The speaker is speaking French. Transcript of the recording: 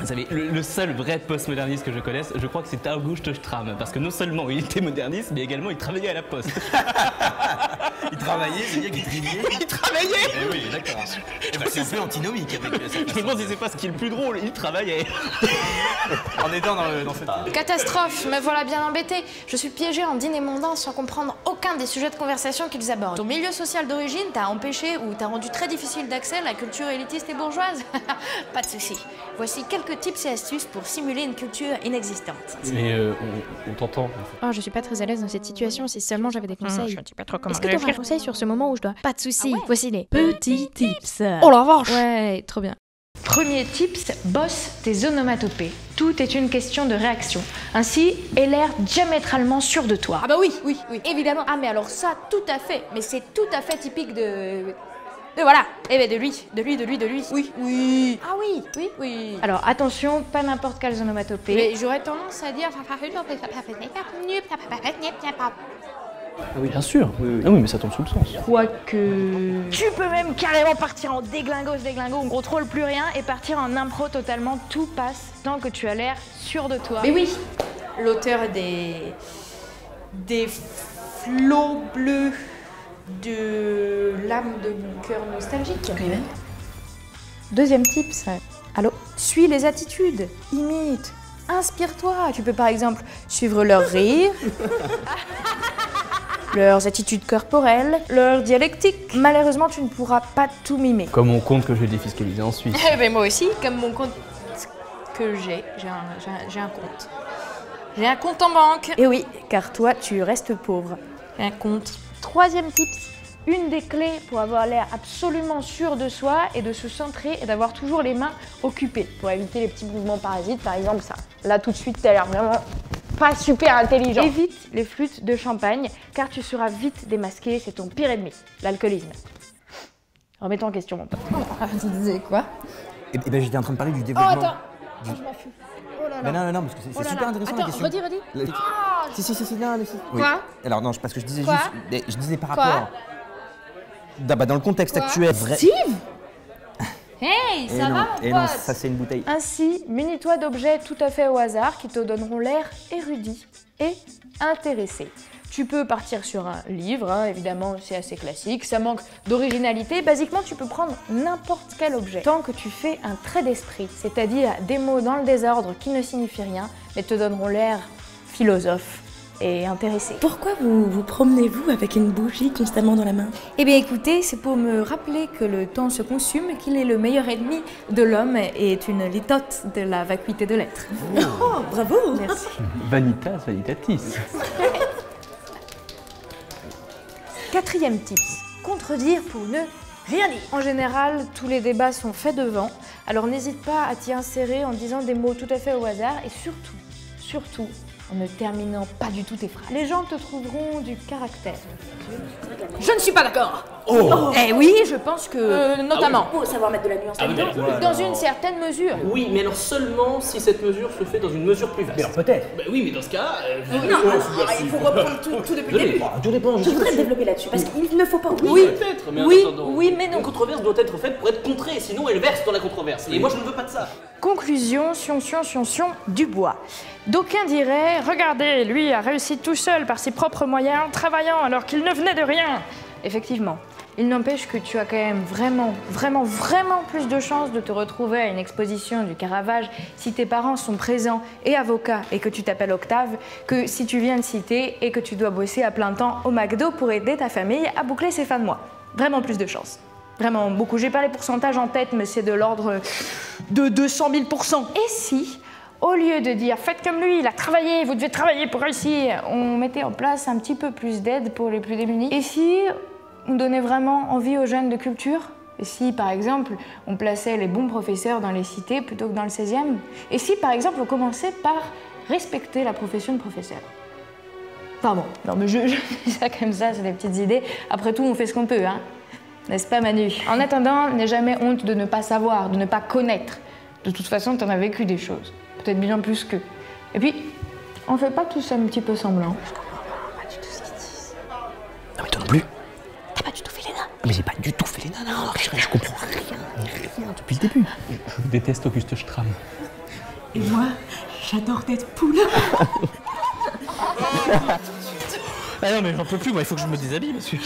Vous savez, le seul vrai postmoderniste que je connaisse, je crois que c'est August Strahm. Parce que non seulement il était moderniste, mais également il travaillait à la poste. Il travaillait, c'est-à-dire qu'il triait. Il travaillait. Eh oui, d'accord. C'est un peu antinomique avec cette Je me demande si c'est pas ce qui est le plus drôle, il travaillait. En étant dans cette... Catastrophe, me voilà bien embêtée. Je suis piégée en dîner mondain sans comprendre aucun des sujets de conversation qu'ils abordent. Ton milieu social d'origine t'a empêché ou t'a rendu très difficile d'accès à la culture élitiste et bourgeoise? Pas de souci. Voici quelques tips et astuces pour simuler une culture inexistante. Mais on t'entend. Oh, je suis pas très à l'aise dans cette situation, si seulement j'avais des conseils. Je ne sais pas trop comment Est-ce que t'auras un conseil sur ce moment où je dois... Pas de souci. Ah ouais. Voici les petits tips. Oh la vache. Ouais, trop bien. Premier tips, bosse tes onomatopées. Tout est une question de réaction. Ainsi, aie l'air diamétralement sûr de toi. Ah bah oui, évidemment. Ah mais alors ça, tout à fait. Mais c'est tout à fait typique de voilà. Eh ben de lui. Oui. Ah oui. Alors attention, pas n'importe quelles onomatopées. Mais j'aurais tendance à dire... Ah oui, bien sûr. Oui. Ah oui, mais ça tombe sous le sens. Quoique... Tu peux même carrément partir en déglingo, on contrôle plus rien et partir en impro totalement, tout passe tant que tu as l'air sûr de toi. Mais oui, l'auteur des flots bleus de l'âme de mon cœur nostalgique. Deuxième tips, allô, suis les attitudes, imite, inspire-toi. Tu peux par exemple suivre leur rire, leurs attitudes corporelles, leur dialectique. Malheureusement, tu ne pourras pas tout mimer. Comme on compte que je vais défiscaliser en Suisse. Eh ben moi aussi, comme mon compte que j'ai un compte. J'ai un compte en banque. Et oui, car toi, tu restes pauvre. J'ai un compte. Troisième tips, une des clés pour avoir l'air absolument sûr de soi et de se centrer et d'avoir toujours les mains occupées pour éviter les petits mouvements parasites, par exemple ça. Là tout de suite, t'as l'air vraiment pas super intelligent. Évite les flûtes de champagne car tu seras vite démasqué, c'est ton pire ennemi, l'alcoolisme. Remets-toi en question mon pote. Tu disais quoi? Eh ben j'étais en train de parler du Oh développement... attends, je m'en fous. Oh là là. Mais non, parce que c'est super intéressant la question. Redis. Si, non, mais si. Oui. Quoi? Alors non, parce que je disais Quoi? juste... Je disais par Quoi? rapport... Dans le contexte Quoi? actuel... Vrai... Steve? Hey, Et ça non, va et mon non, pote? ça c'est une bouteille. Ainsi, munis-toi d'objets tout à fait au hasard qui te donneront l'air érudit et intéressé. Tu peux partir sur un livre, hein, évidemment c'est assez classique, ça manque d'originalité. Basiquement, tu peux prendre n'importe quel objet tant que tu fais un trait d'esprit, c'est-à-dire des mots dans le désordre qui ne signifient rien, mais te donneront l'air philosophe et intéressé. Pourquoi vous promenez-vous avec une bougie constamment dans la main? Eh bien écoutez, c'est pour me rappeler que le temps se consume, qu'il est le meilleur ennemi de l'homme et est une litote de la vacuité de l'être. Oh, bravo! Merci. Vanitas vanitatis. Quatrième tips, contredire pour ne rien dire. En général, tous les débats sont faits devant, alors n'hésite pas à t'y insérer en disant des mots tout à fait au hasard et surtout, en ne terminant pas du tout tes phrases. Les gens te trouveront du caractère. Je ne suis pas d'accord. Eh oui, je pense que... Notamment. Faut savoir mettre de la nuance là-dedans. Dans une certaine mesure. Oui, mais alors seulement si cette mesure se fait dans une mesure plus vaste. Mais alors peut-être. Bah oui, mais dans ce cas, Il faut reprendre tout depuis le début. Tout dépend. Je voudrais développer là-dessus parce qu'il ne faut pas oublier. oui, peut-être, mais en attendant, oui, mais non. Une controverse doit être faite pour être contrée, sinon elle verse dans la controverse. Et moi je ne veux pas de ça. Conclusion, sion, du bois. D'aucuns diraient, regardez, lui a réussi tout seul par ses propres moyens, en travaillant alors qu'il ne venait de rien. Effectivement, il n'empêche que tu as quand même vraiment plus de chances de te retrouver à une exposition du Caravage si tes parents sont présents et avocats et que tu t'appelles Octave, que si tu viens de citer et que tu dois bosser à plein temps au McDo pour aider ta famille à boucler ses fins de mois. Vraiment plus de chances. Vraiment beaucoup. J'ai pas les pourcentages en tête, mais c'est de l'ordre de 200 000%. Et si, au lieu de dire « faites comme lui, il a travaillé, vous devez travailler pour réussir », on mettait en place un petit peu plus d'aide pour les plus démunis? Et si on donnait vraiment envie aux jeunes de culture? Et si, par exemple, on plaçait les bons professeurs dans les cités plutôt que dans le 16e? Et si, par exemple, on commençait par respecter la profession de professeur? Pardon, non mais je dis ça comme ça, c'est des petites idées. Après tout, on fait ce qu'on peut, hein. N'est-ce pas Manu? En attendant, n'aie jamais honte de ne pas savoir, de ne pas connaître. De toute façon, t'en as vécu des choses. Peut-être bien plus qu'eux. Et puis, on fait pas tous un petit peu semblant. Je comprends pas du tout ce qu'ils disent. Non mais toi non plus. T'as pas du tout fait les nains. Mais j'ai pas du tout fait les nanas, je comprends rien depuis le début. Je déteste Auguste Strahm. Et moi, j'adore Deadpool. Ah non mais j'en peux plus, moi il faut que je me déshabille parce que...